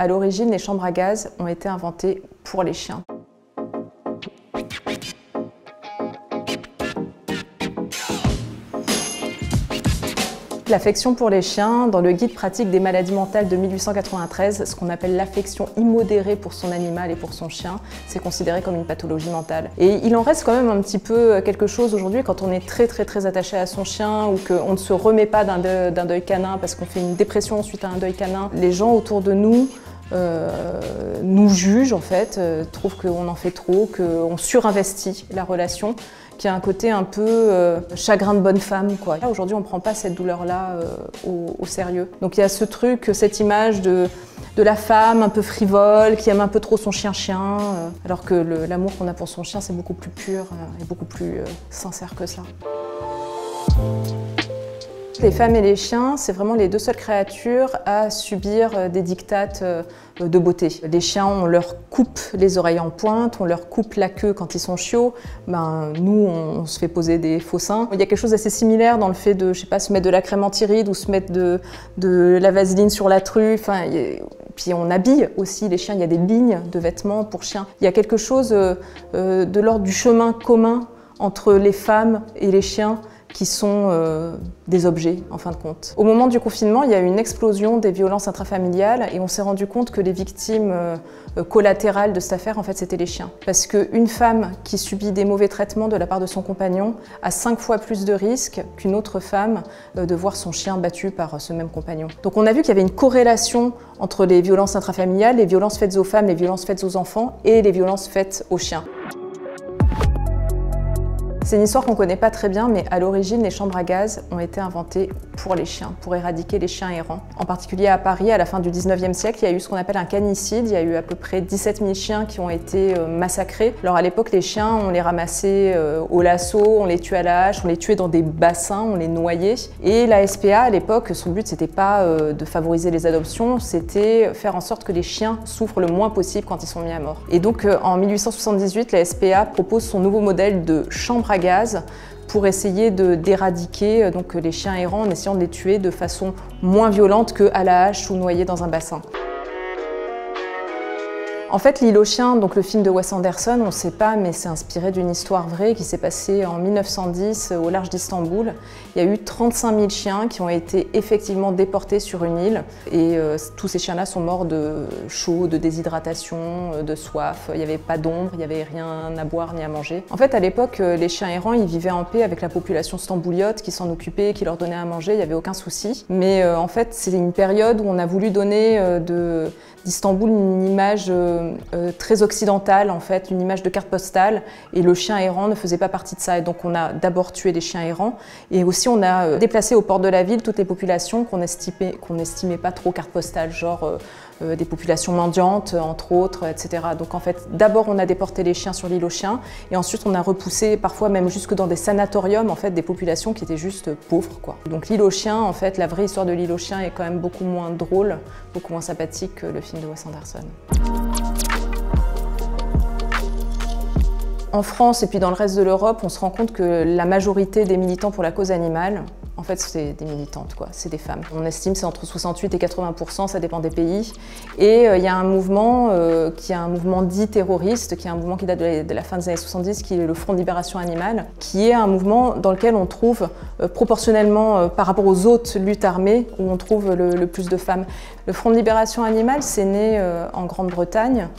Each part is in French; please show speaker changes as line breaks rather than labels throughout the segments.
À l'origine, les chambres à gaz ont été inventées pour les chiens. L'affection pour les chiens, dans le guide pratique des maladies mentales de 1893, ce qu'on appelle l'affection immodérée pour son animal et pour son chien, c'est considéré comme une pathologie mentale. Et il en reste quand même un petit peu quelque chose aujourd'hui quand on est très attaché à son chien ou qu'on ne se remet pas d'un deuil canin parce qu'on fait une dépression suite à un deuil canin. Les gens autour de nous nous jugent en fait, trouvent qu'on en fait trop, qu'on surinvestit la relation, qui a un côté un peu chagrin de bonne femme, quoi. Aujourd'hui, on ne prend pas cette douleur-là au sérieux. Donc il y a ce truc, cette image de la femme un peu frivole, qui aime un peu trop son chien-chien, alors que l'amour qu'on a pour son chien, c'est beaucoup plus pur et beaucoup plus sincère que ça. Les femmes et les chiens, c'est vraiment les deux seules créatures à subir des diktats de beauté. Les chiens, on leur coupe les oreilles en pointe, on leur coupe la queue quand ils sont chiots. Nous, on se fait poser des faux seins. Il y a quelque chose d'assez similaire dans le fait de, je sais pas, se mettre de la crème anti-rides ou se mettre de la vaseline sur la truffe. Puis on habille aussi les chiens, il y a des lignes de vêtements pour chiens. Il y a quelque chose de l'ordre du chemin commun entre les femmes et les chiens qui sont des objets, en fin de compte. Au moment du confinement, il y a eu une explosion des violences intrafamiliales et on s'est rendu compte que les victimes collatérales de cette affaire, en fait, c'était les chiens. Parce qu'une femme qui subit des mauvais traitements de la part de son compagnon a 5 fois plus de risques qu'une autre femme de voir son chien battu par ce même compagnon. Donc on a vu qu'il y avait une corrélation entre les violences intrafamiliales, les violences faites aux femmes, les violences faites aux enfants et les violences faites aux chiens. C'est une histoire qu'on ne connaît pas très bien, mais à l'origine, les chambres à gaz ont été inventées pour les chiens, pour éradiquer les chiens errants. En particulier à Paris, à la fin du 19e siècle, il y a eu ce qu'on appelle un canicide. Il y a eu à peu près 17 000 chiens qui ont été massacrés. Alors à l'époque, les chiens, on les ramassait au lasso, on les tuait à la hache, on les tuait dans des bassins, on les noyait. Et la SPA, à l'époque, son but, c'était pas de favoriser les adoptions, c'était faire en sorte que les chiens souffrent le moins possible quand ils sont mis à mort. Et donc en 1878, la SPA propose son nouveau modèle de chambre à gaz pour essayer d'éradiquer les chiens errants en essayant de les tuer de façon moins violente qu'à la hache ou noyés dans un bassin. En fait, L'île aux chiens, donc le film de Wes Anderson, on ne sait pas, mais c'est inspiré d'une histoire vraie qui s'est passée en 1910 au large d'Istanbul. Il y a eu 35 000 chiens qui ont été effectivement déportés sur une île et tous ces chiens-là sont morts de chaud, de déshydratation, de soif. Il n'y avait pas d'ombre, il n'y avait rien à boire ni à manger. En fait, à l'époque, les chiens errants, ils vivaient en paix avec la population stambouliote qui s'en occupait, qui leur donnait à manger, il n'y avait aucun souci. Mais en fait, c'est une période où on a voulu donner d'Istanbul une image très occidentale, en fait, une image de carte postale, et le chien errant ne faisait pas partie de ça. Et donc on a d'abord tué les chiens errants, et aussi on a déplacé au port de la ville toutes les populations qu'on estimait pas trop carte postale, genre des populations mendiantes, entre autres, etc. Donc en fait, d'abord on a déporté les chiens sur l'île aux chiens, et ensuite on a repoussé parfois même jusque dans des sanatoriums, en fait, des populations qui étaient juste pauvres, quoi. Donc l'île aux chiens, en fait, la vraie histoire de l'île aux chiens est quand même beaucoup moins drôle, beaucoup moins sympathique que le film de Wes Anderson. En France et puis dans le reste de l'Europe, on se rend compte que la majorité des militants pour la cause animale, en fait, c'est des militantes, quoi. C'est des femmes. On estime que c'est entre 68 et 80%, ça dépend des pays. Et il y a un mouvement qui est un mouvement dit terroriste, qui est un mouvement qui date de la fin des années 70, qui est le Front de Libération Animale, qui est un mouvement dans lequel on trouve, proportionnellement par rapport aux autres luttes armées, où on trouve le plus de femmes. Le Front de Libération Animale, c'est né en Grande-Bretagne,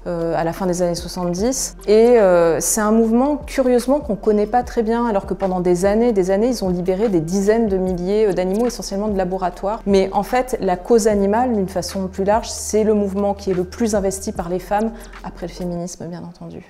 à la fin des années 70. Et c'est un mouvement, curieusement, qu'on ne connaît pas très bien, alors que pendant des années, ils ont libéré des dizaines de milliers d'animaux, essentiellement de laboratoire. Mais en fait, la cause animale, d'une façon plus large, c'est le mouvement qui est le plus investi par les femmes, après le féminisme, bien entendu.